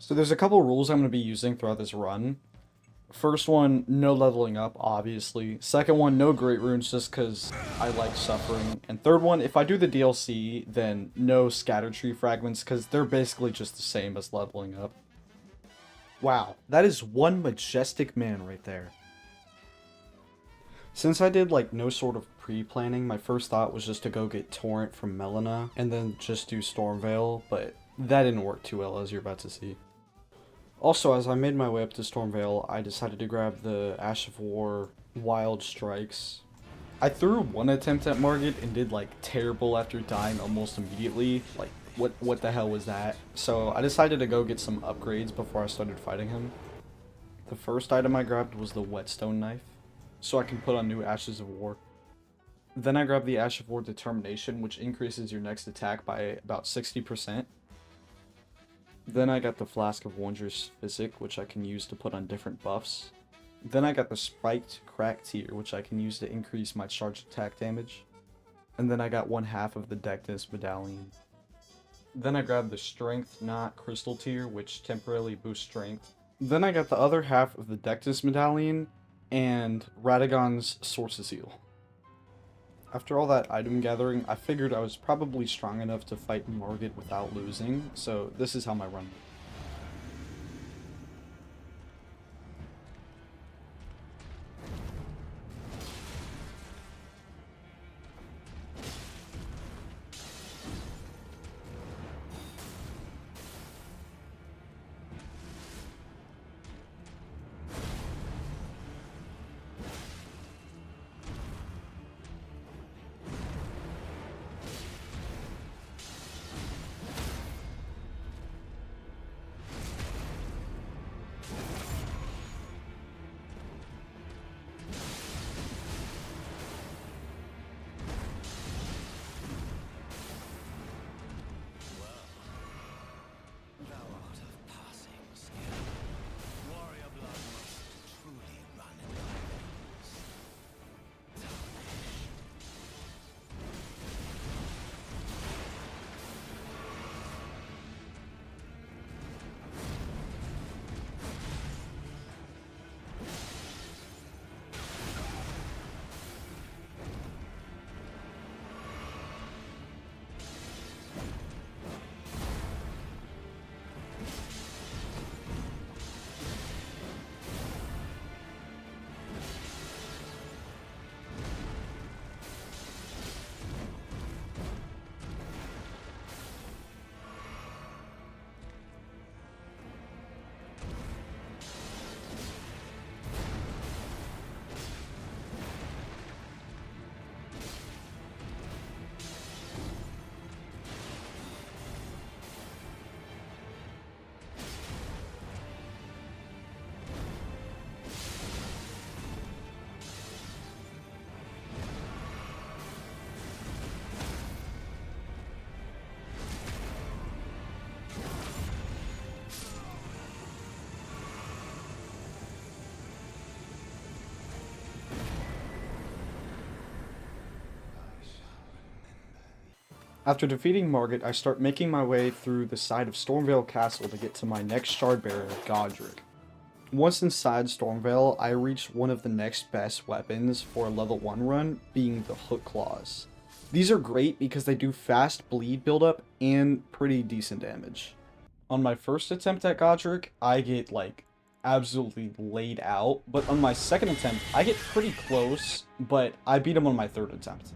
So there's a couple rules I'm going to be using throughout this run. First one, no leveling up, obviously. Second one, no great runes just because I like suffering. And third one, if I do the DLC, then no scatter tree fragments because they're basically just the same as leveling up. Wow, that is one majestic man right there. Since I did like no sort of pre-planning, my first thought was just to go get Torrent from Melina and then just do Stormveil, but that didn't work too well as you're about to see. Also, as I made my way up to Stormveil, I decided to grab the Ash of War Wild Strikes. I threw one attempt at Morgott and did like terrible after dying almost immediately. Like, what the hell was that? So I decided to go get some upgrades before I started fighting him. The first item I grabbed was the Whetstone Knife, so I can put on new Ashes of War. Then I grabbed the Ash of War Determination, which increases your next attack by about 60%. Then I got the Flask of Wondrous Physic, which I can use to put on different buffs. Then I got the Spiked Crack Tier, which I can use to increase my charged attack damage. And then I got 1/2 of the Deckness Medallion. Then I grabbed the Strength Knot Crystal Tier, which temporarily boosts strength. Then I got the other half of the Deckness Medallion and Radagon's Source Seal. After all that item gathering, I figured I was probably strong enough to fight Morgott without losing, so this is how my run went. After defeating Morgott, I start making my way through the side of Stormveil Castle to get to my next Shardbearer, Godric. Once inside Stormveil, I reach one of the next best weapons for a level 1 run, being the Hook Claws. These are great because they do fast bleed buildup and pretty decent damage. On my first attempt at Godric, I get like absolutely laid out, but on my second attempt, I get pretty close, but I beat him on my third attempt.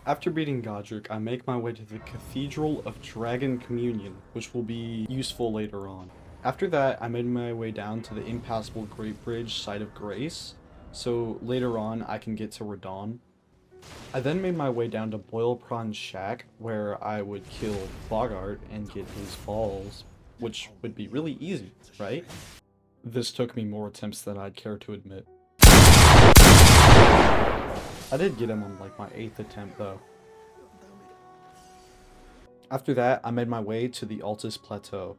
After beating Godric, I make my way to the Cathedral of Dragon Communion, which will be useful later on. After that, I made my way down to the impassable Great Bridge, Site of Grace, so later on I can get to Radahn. I then made my way down to Boilprawn's shack, where I would kill Bogart and get his balls, which would be really easy, right? This took me more attempts than I'd care to admit. I did get him on like my 8th attempt though. After that, I made my way to the Altus Plateau.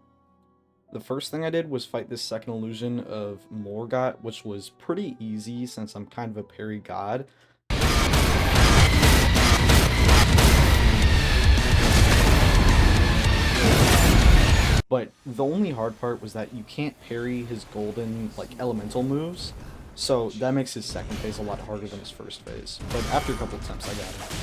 The first thing I did was fight this second illusion of Morgott, which was pretty easy since I'm kind of a parry god. But the only hard part was that you can't parry his golden, like, elemental moves, so that makes his second phase a lot harder than his first phase. But after a couple attempts, I got him.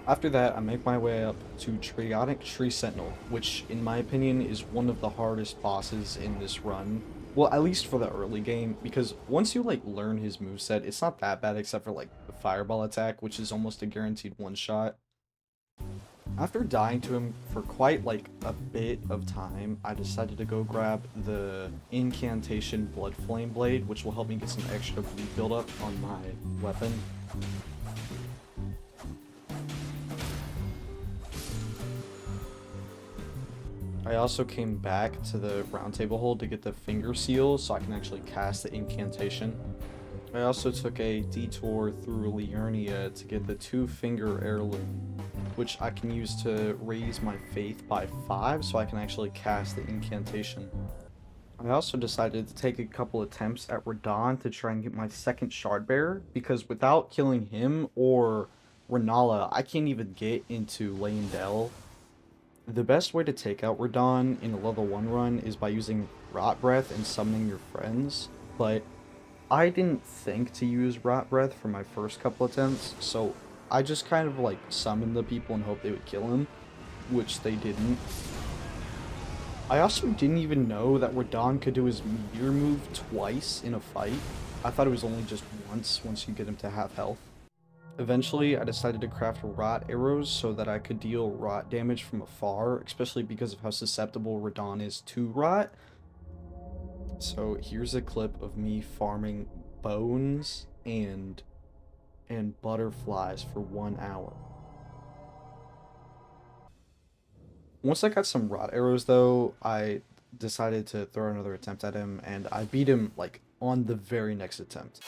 After that, I make my way up to Trionic Tree Sentinel, which, in my opinion, is one of the hardest bosses in this run. Well, at least for the early game, because once you, like, learn his moveset, it's not that bad except for, like, the Fireball attack, which is almost a guaranteed one-shot. After dying to him for quite, like, a bit of time, I decided to go grab the Incantation Blood Flame Blade, which will help me get some extra bleed buildup on my weapon. I also came back to the round table hold to get the finger seal so I can actually cast the incantation. I also took a detour through Liurnia to get the 2-finger heirloom, which I can use to raise my faith by 5 so I can actually cast the incantation. I also decided to take a couple attempts at Radahn to try and get my second shard bearer, because without killing him or Renala, I can't even get into Leyndell. The best way to take out Radahn in a level 1 run is by using Rot Breath and summoning your friends, but I didn't think to use Rot Breath for my first couple attempts, so I just kind of like summoned the people and hoped they would kill him, which they didn't. I also didn't even know that Radahn could do his meteor move twice in a fight. I thought it was only just once you get him to half health. Eventually, I decided to craft rot arrows so that I could deal rot damage from afar, especially because of how susceptible Radahn is to rot. So here's a clip of me farming bones and butterflies for 1 hour. Once I got some rot arrows though, I decided to throw another attempt at him, and I beat him like on the very next attempt.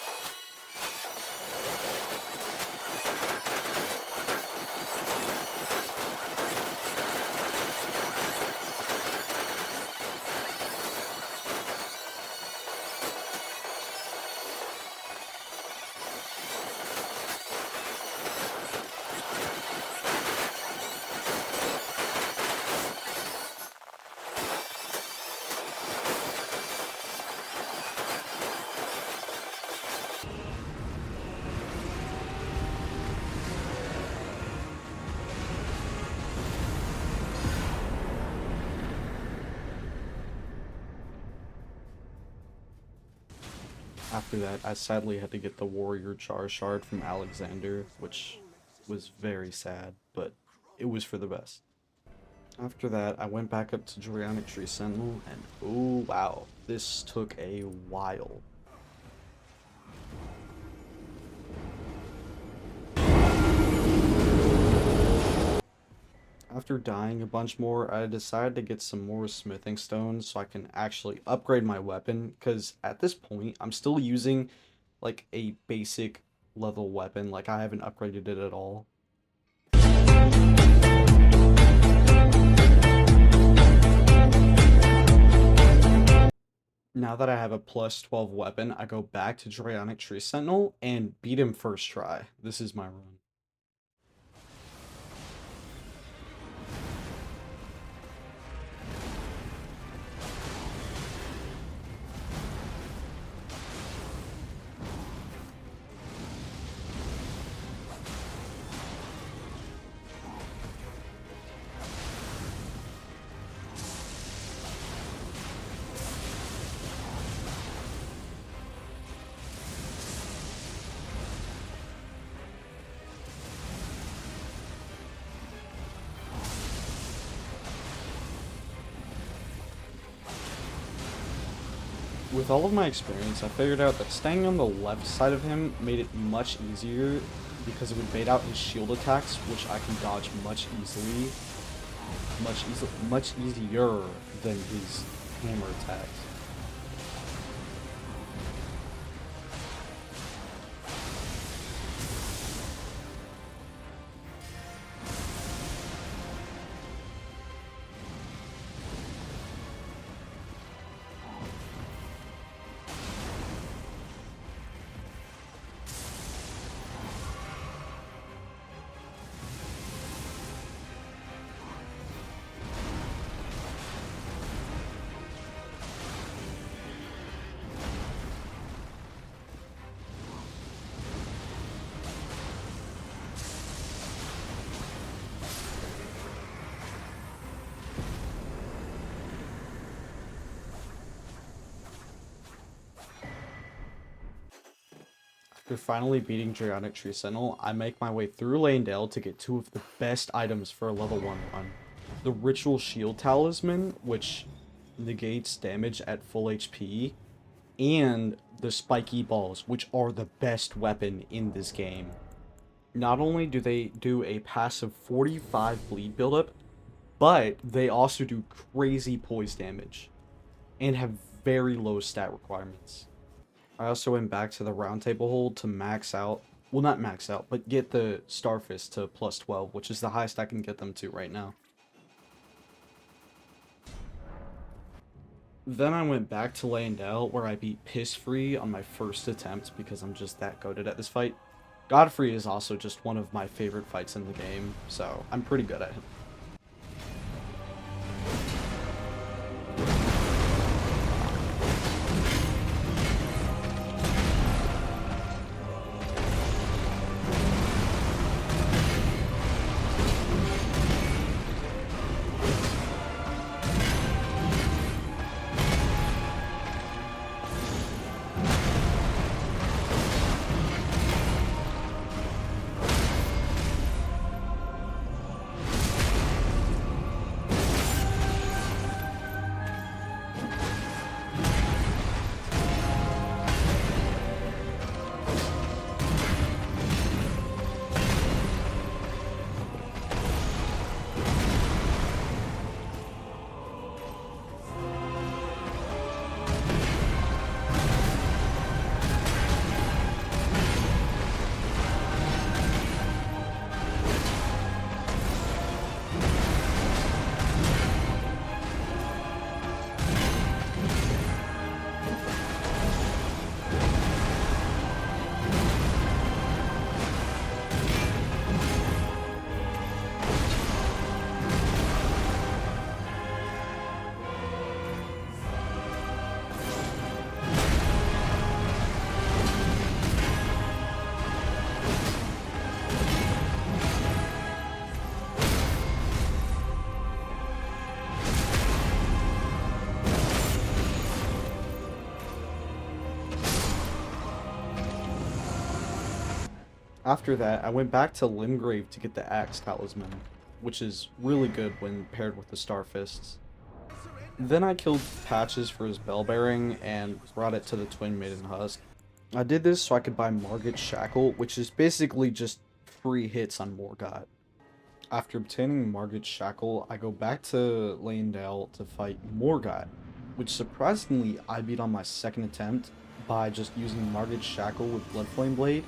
after that, I sadly had to get the Warrior Jar Shard from Alexander, which was very sad, but it was for the best. After that, I went back up to Geonic Tree Sentinel, and oh wow, this took a while. After dying a bunch more, I decided to get some more smithing stones so I can actually upgrade my weapon, because at this point, I'm still using like a basic level weapon, like I haven't upgraded it at all. Now that I have a plus 12 weapon, I go back to Geonic Tree Sentinel and beat him first try. This is my run. With all of my experience, I figured out that staying on the left side of him made it much easier because it would bait out his shield attacks, which I can dodge much easier than his hammer attacks. After finally beating Geonic Tree Sentinel, I make my way through Leyndell to get two of the best items for a level 1 run. The Ritual Shield Talisman, which negates damage at full HP, and the Spiky Balls, which are the best weapon in this game. Not only do they do a passive 45 bleed buildup, but they also do crazy poise damage, and have very low stat requirements. I also went back to the round table hold to max out, well not max out, but get the Starfist to plus 12, which is the highest I can get them to right now. Then I went back to Leyndell, where I beat Piss Free on my first attempt because I'm just that goated at this fight. Godfrey is also just one of my favorite fights in the game, so I'm pretty good at him. After that, I went back to Limgrave to get the Axe Talisman, which is really good when paired with the Star Fists. Then I killed Patches for his bell bearing and brought it to the Twin Maiden Husk. I did this so I could buy Morgott's Shackle, which is basically just free hits on Morgott. After obtaining Morgott's Shackle, I go back to Leyndell to fight Morgott, which surprisingly I beat on my second attempt by just using Morgott's Shackle with Bloodflame Blade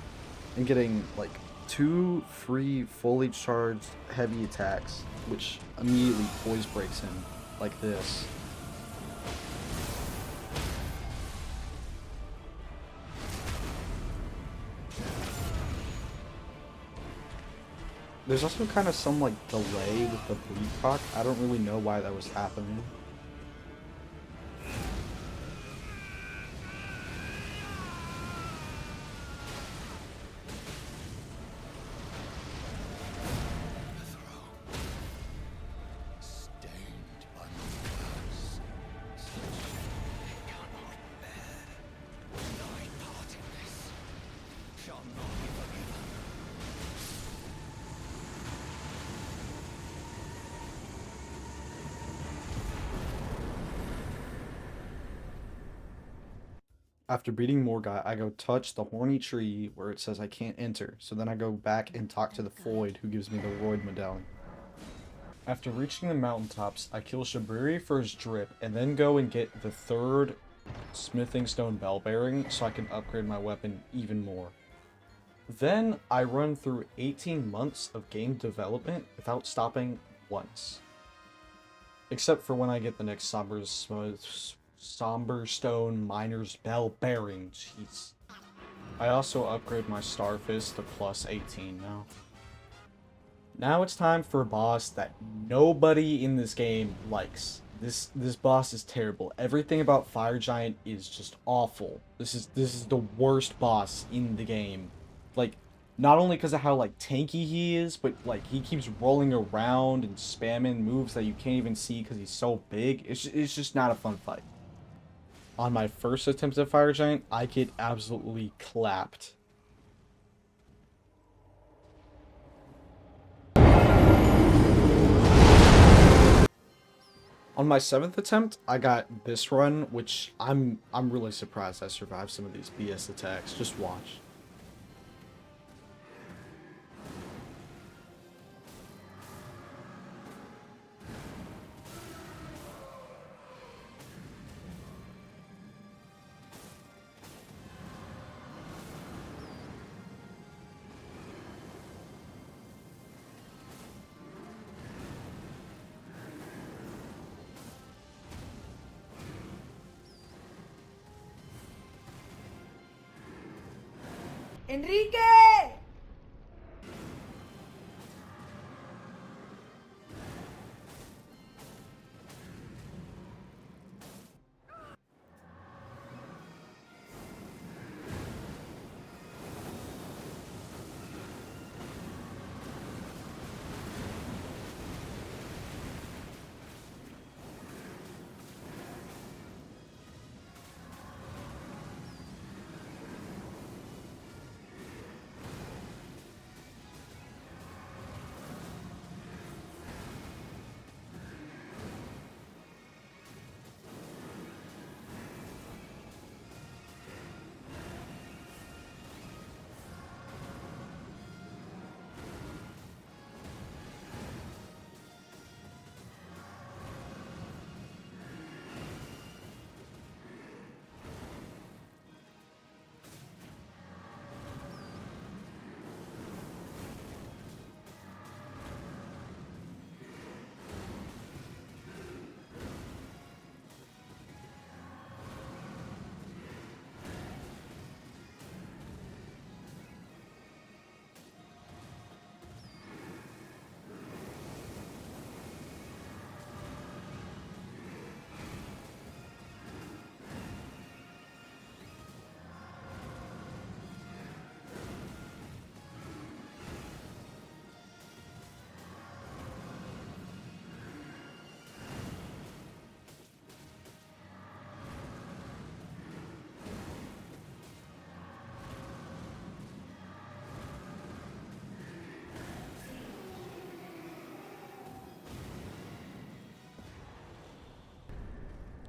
and getting like 2 free fully charged heavy attacks, which immediately poise breaks him like this. There's also kind of some like delay with the bleed proc. I don't really know why that was happening. After beating Morgott, I go touch the horny tree where it says I can't enter, so then I go back and talk to the Floyd, who gives me the Roid Medallion. After reaching the mountaintops, I kill Shabriri for his drip, and then go and get the 3rd Smithing Stone Bell Bearing so I can upgrade my weapon even more. Then I run through 18 months of game development without stopping once. Except for when I get the next Somber Stone Miner's Bell Bearing. Jeez. I also upgrade my Star Fist to plus 18 now. Now it's time for a boss that nobody in this game likes. This boss is terrible. Everything about Fire Giant is just awful. This is the worst boss in the game. Like, not only because of how like tanky he is, but like he keeps rolling around and spamming moves that you can't even see because he's so big. It's just not a fun fight. On my first attempt at Fire Giant, I get absolutely clapped. On my 7th attempt, I got this run, which I'm really surprised I survived some of these BS attacks. Just watch. ¡Enrique!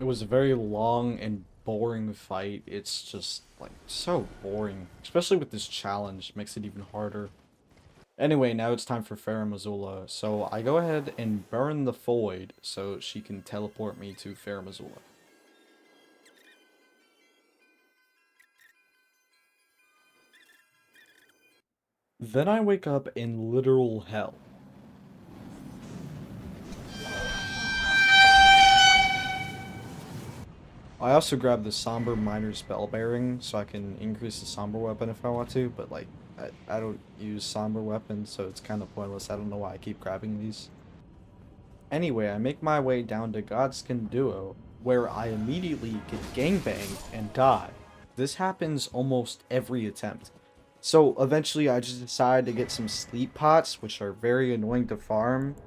It was a very long and boring fight. It's just, like, so boring. Especially with this challenge, makes it even harder. Anyway, now it's time for Faram Azula, so I go ahead and burn the Void so she can teleport me to Faram Azula. Then I wake up in literal hell. I also grabbed the Somber Minor Spell Bearing so I can increase the Somber weapon if I want to, but like, I don't use Somber weapons, so it's kind of pointless. I don't know why I keep grabbing these. Anyway, I make my way down to Godskin Duo, where I immediately get gangbanged and die. This happens almost every attempt. So eventually I just decide to get some sleep pots, which are very annoying to farm.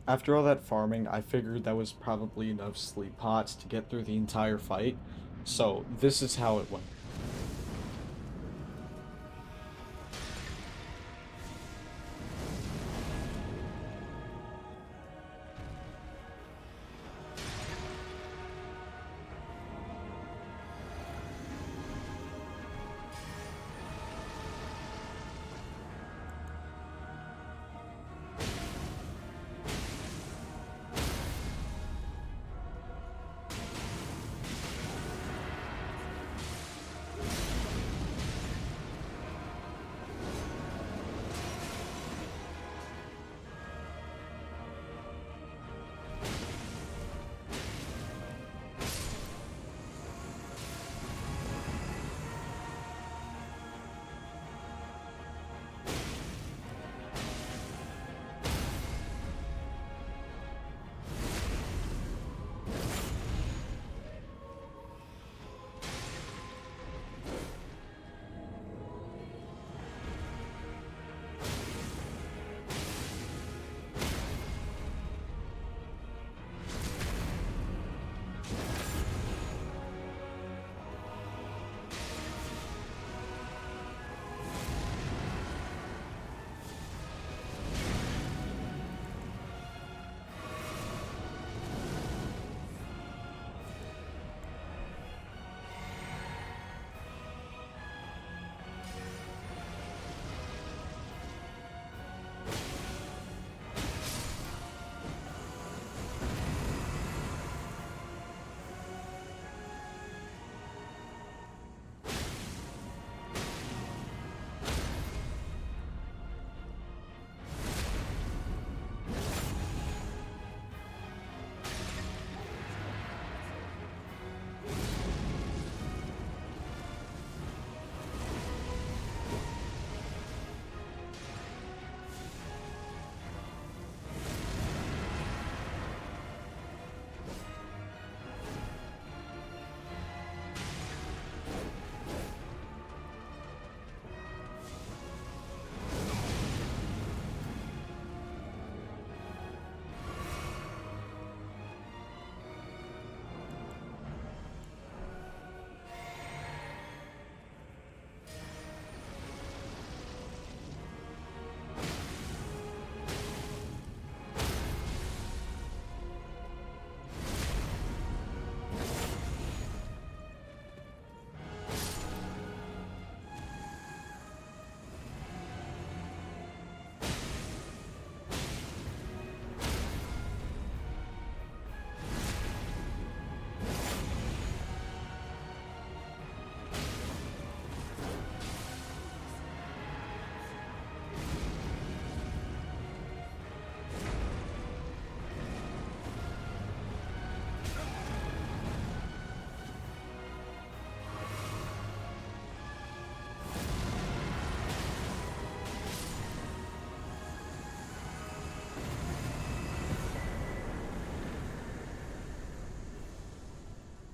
After all that farming, I figured that was probably enough sleep pots to get through the entire fight, so this is how it went.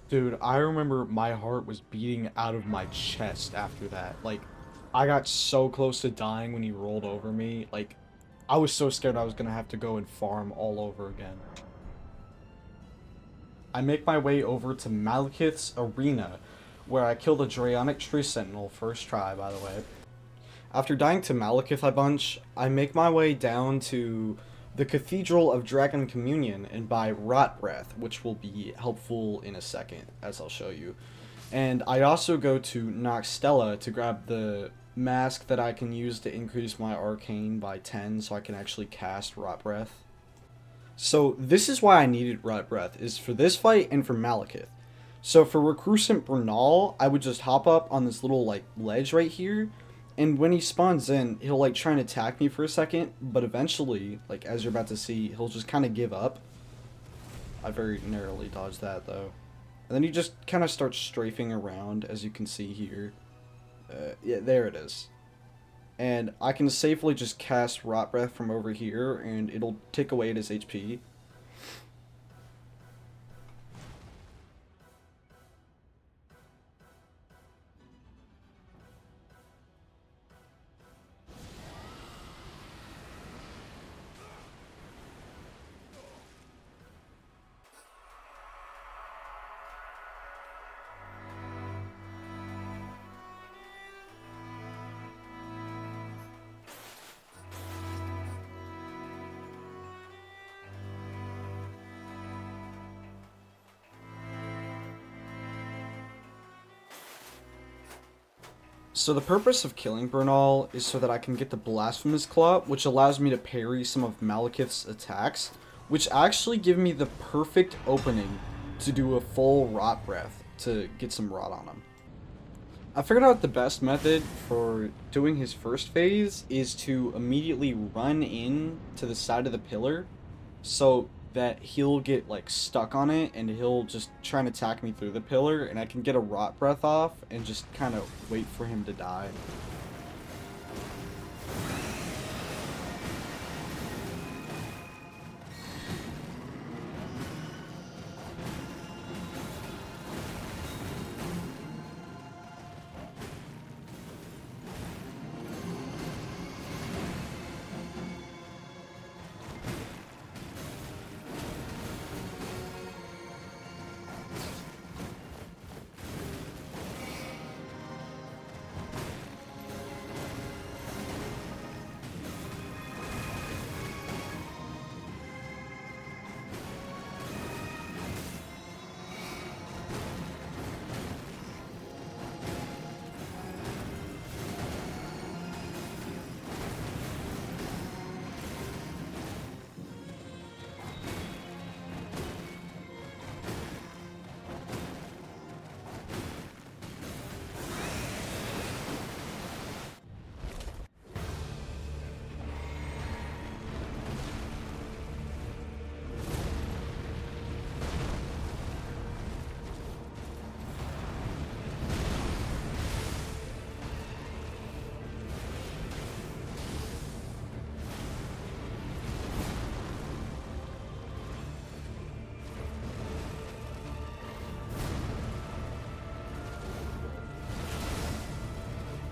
Dude, I remember my heart was beating out of my chest after that. Like, I got so close to dying when he rolled over me. Like, I was so scared I was gonna have to go and farm all over again. I make my way over to Maliketh's arena, where I kill the Draionic Tree Sentinel first try, by the way. After dying to Maliketh a bunch, I make my way down to the Cathedral of Dragon Communion and buy Rot Breath, which will be helpful in a second, as I'll show you. And I also go to Noxtella to grab the mask that I can use to increase my arcane by 10 so I can actually cast Rot Breath. So this is why I needed Rot Breath, is for this fight and for Maliketh. So for Recruitant Bernal, I would just hop up on this little like ledge right here, and when he spawns in, he'll like try and attack me for a second, but eventually, like as you're about to see, he'll just kind of give up. I very narrowly dodged that though. And then he just kind of starts strafing around, as you can see here. Yeah, there it is. And I can safely just cast Rot Breath from over here, and it'll take away at his HP. So the purpose of killing Bernal is so that I can get the Blasphemous Claw, which allows me to parry some of Maliketh's attacks, which actually give me the perfect opening to do a full Rot Breath to get some rot on him. I figured out the best method for doing his first phase is to immediately run in to the side of the pillar so that he'll get like stuck on it and he'll just try and attack me through the pillar, and I can get a Rot Breath off and just kind of wait for him to die.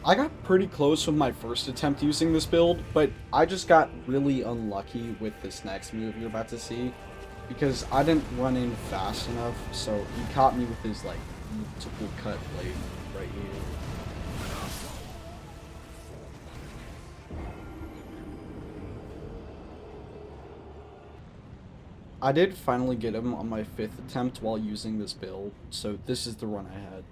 I got pretty close with my first attempt using this build, but I just got really unlucky with this next move you're about to see, because I didn't run in fast enough, so he caught me with his like multiple cut blade right here. I did finally get him on my 5th attempt while using this build, so this is the run I had.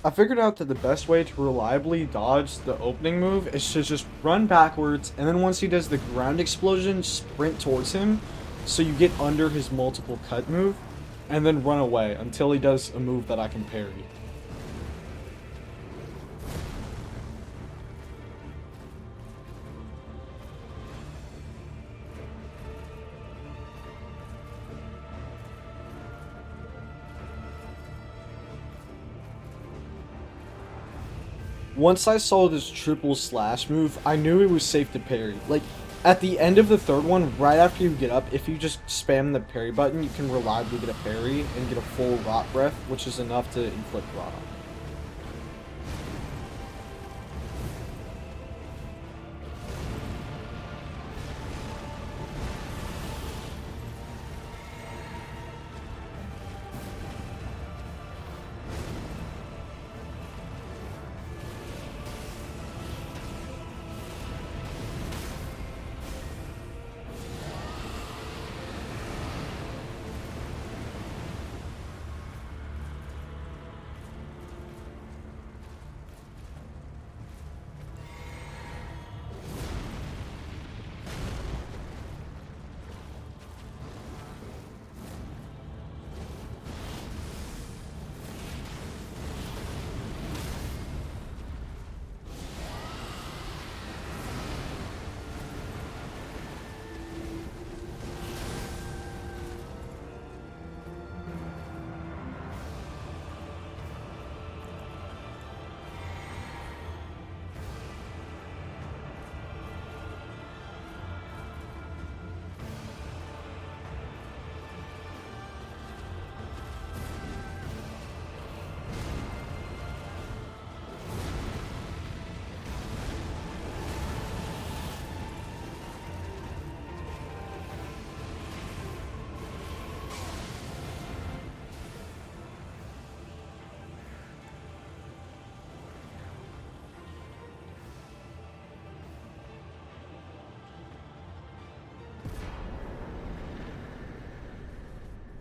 I figured out that the best way to reliably dodge the opening move is to just run backwards, and then once he does the ground explosion, sprint towards him, so you get under his multiple cut move, and then run away until he does a move that I can parry. Once I saw this triple slash move, I knew it was safe to parry. Like, at the end of the third one, right after you get up, if you just spam the parry button, you can reliably get a parry and get a full rot breath, which is enough to inflict rot.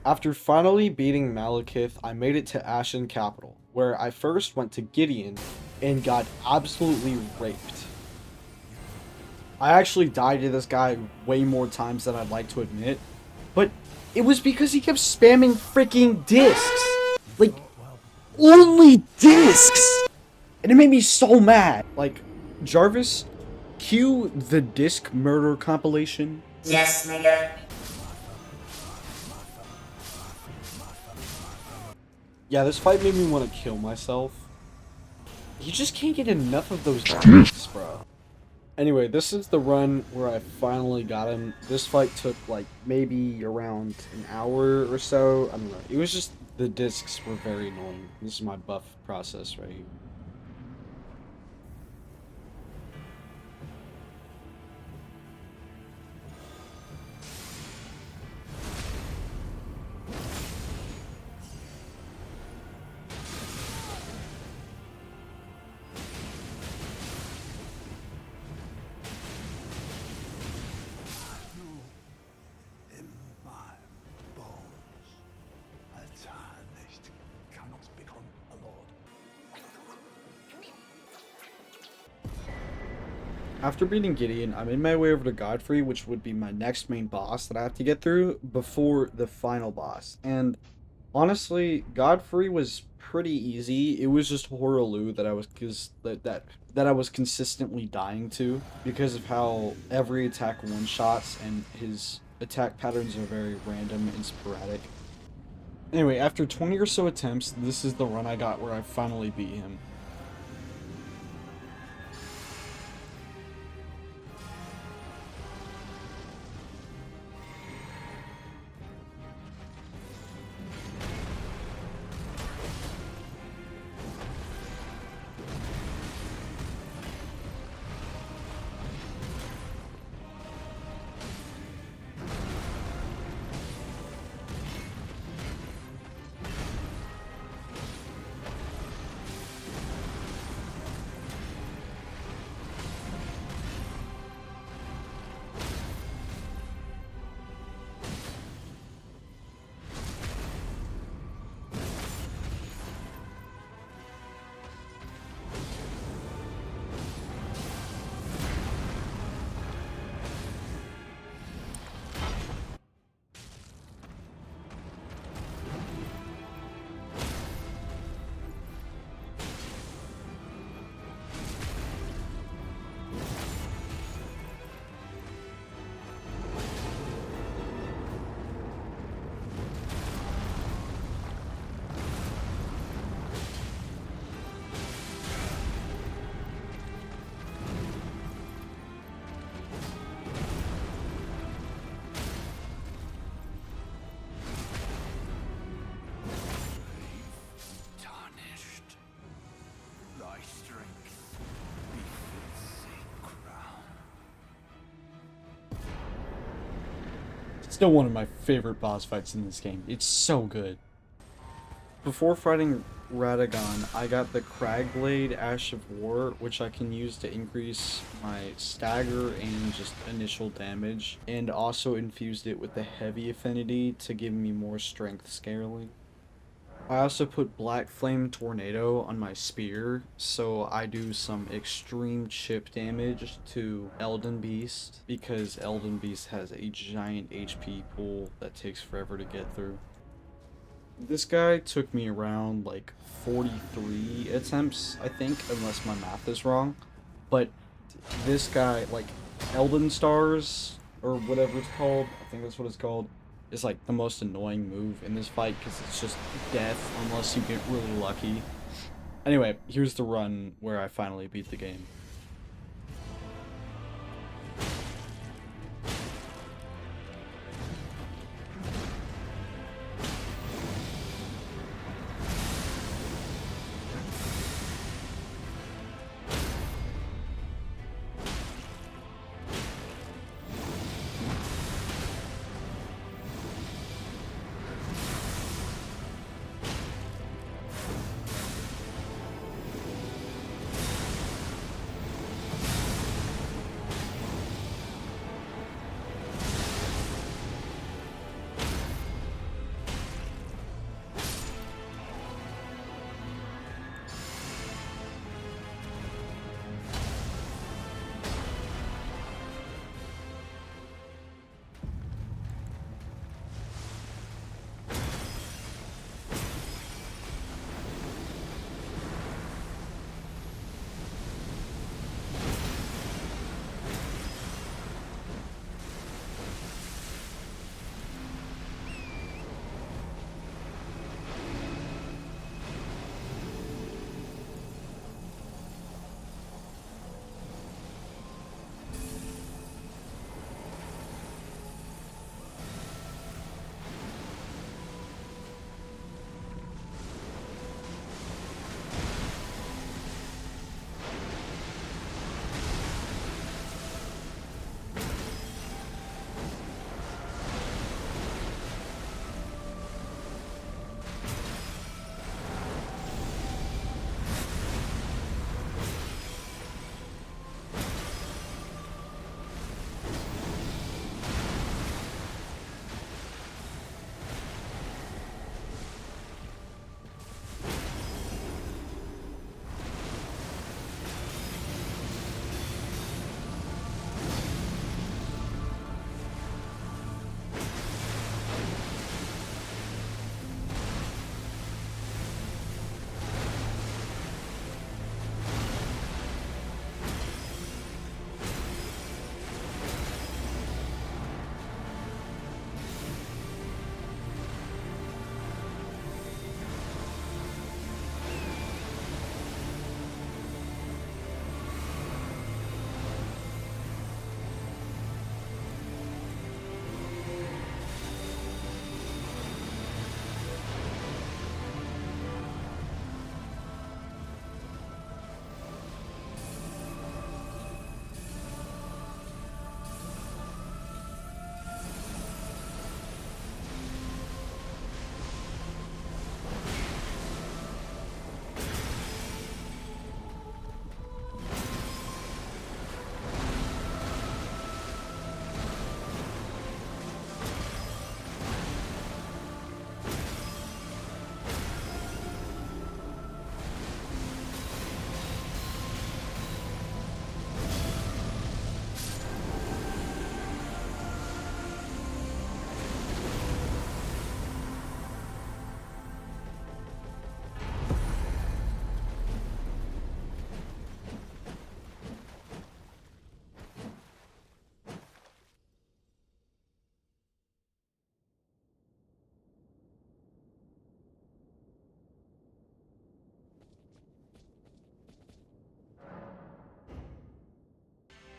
After finally beating Maliketh, I made it to Ashen Capital, where I first went to Gideon and got absolutely raped. I actually died to this guy way more times than I'd like to admit, but it was because he kept spamming freaking discs. Like, only discs! And it made me so mad. Like, Jarvis, cue the disc murder compilation. Yes, nigga. Yeah, this fight made me want to kill myself. You just can't get enough of those discs, bro. Anyway, this is the run where I finally got him. This fight took, like, maybe around an hour or so. I don't know. It was just, the discs were very annoying. This is my buff process right here. After beating Gideon, I made my way over to Godfrey, which would be my next main boss that I have to get through before the final boss. And honestly, Godfrey was pretty easy. It was just Horaloo that I was consistently dying to because of how every attack one-shots and his attack patterns are very random and sporadic. Anyway, after 20 or so attempts, this is the run I got where I finally beat him. Still one of my favorite boss fights in this game. It's so good. Before fighting Radagon, I got the Cragblade Ash of War, which I can use to increase my stagger and just initial damage, and also infused it with the Heavy Affinity to give me more strength scaling. I also put Black Flame Tornado on my spear, so I do some extreme chip damage to Elden Beast, because Elden Beast has a giant HP pool that takes forever to get through. This guy took me around like 43 attempts, I think, unless my math is wrong. But this guy, like, Elden Stars, or whatever it's called, I think that's what it's called, is like the most annoying move in this fight because it's just death unless you get really lucky. Anyway, here's the run where I finally beat the game.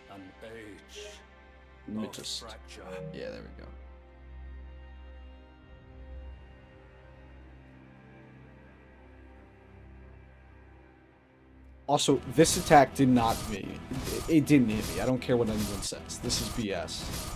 An age Let me of just... fracture. Yeah, there we go. Also, this attack did not hit me. It didn't hit me. I don't care what anyone says. This is BS.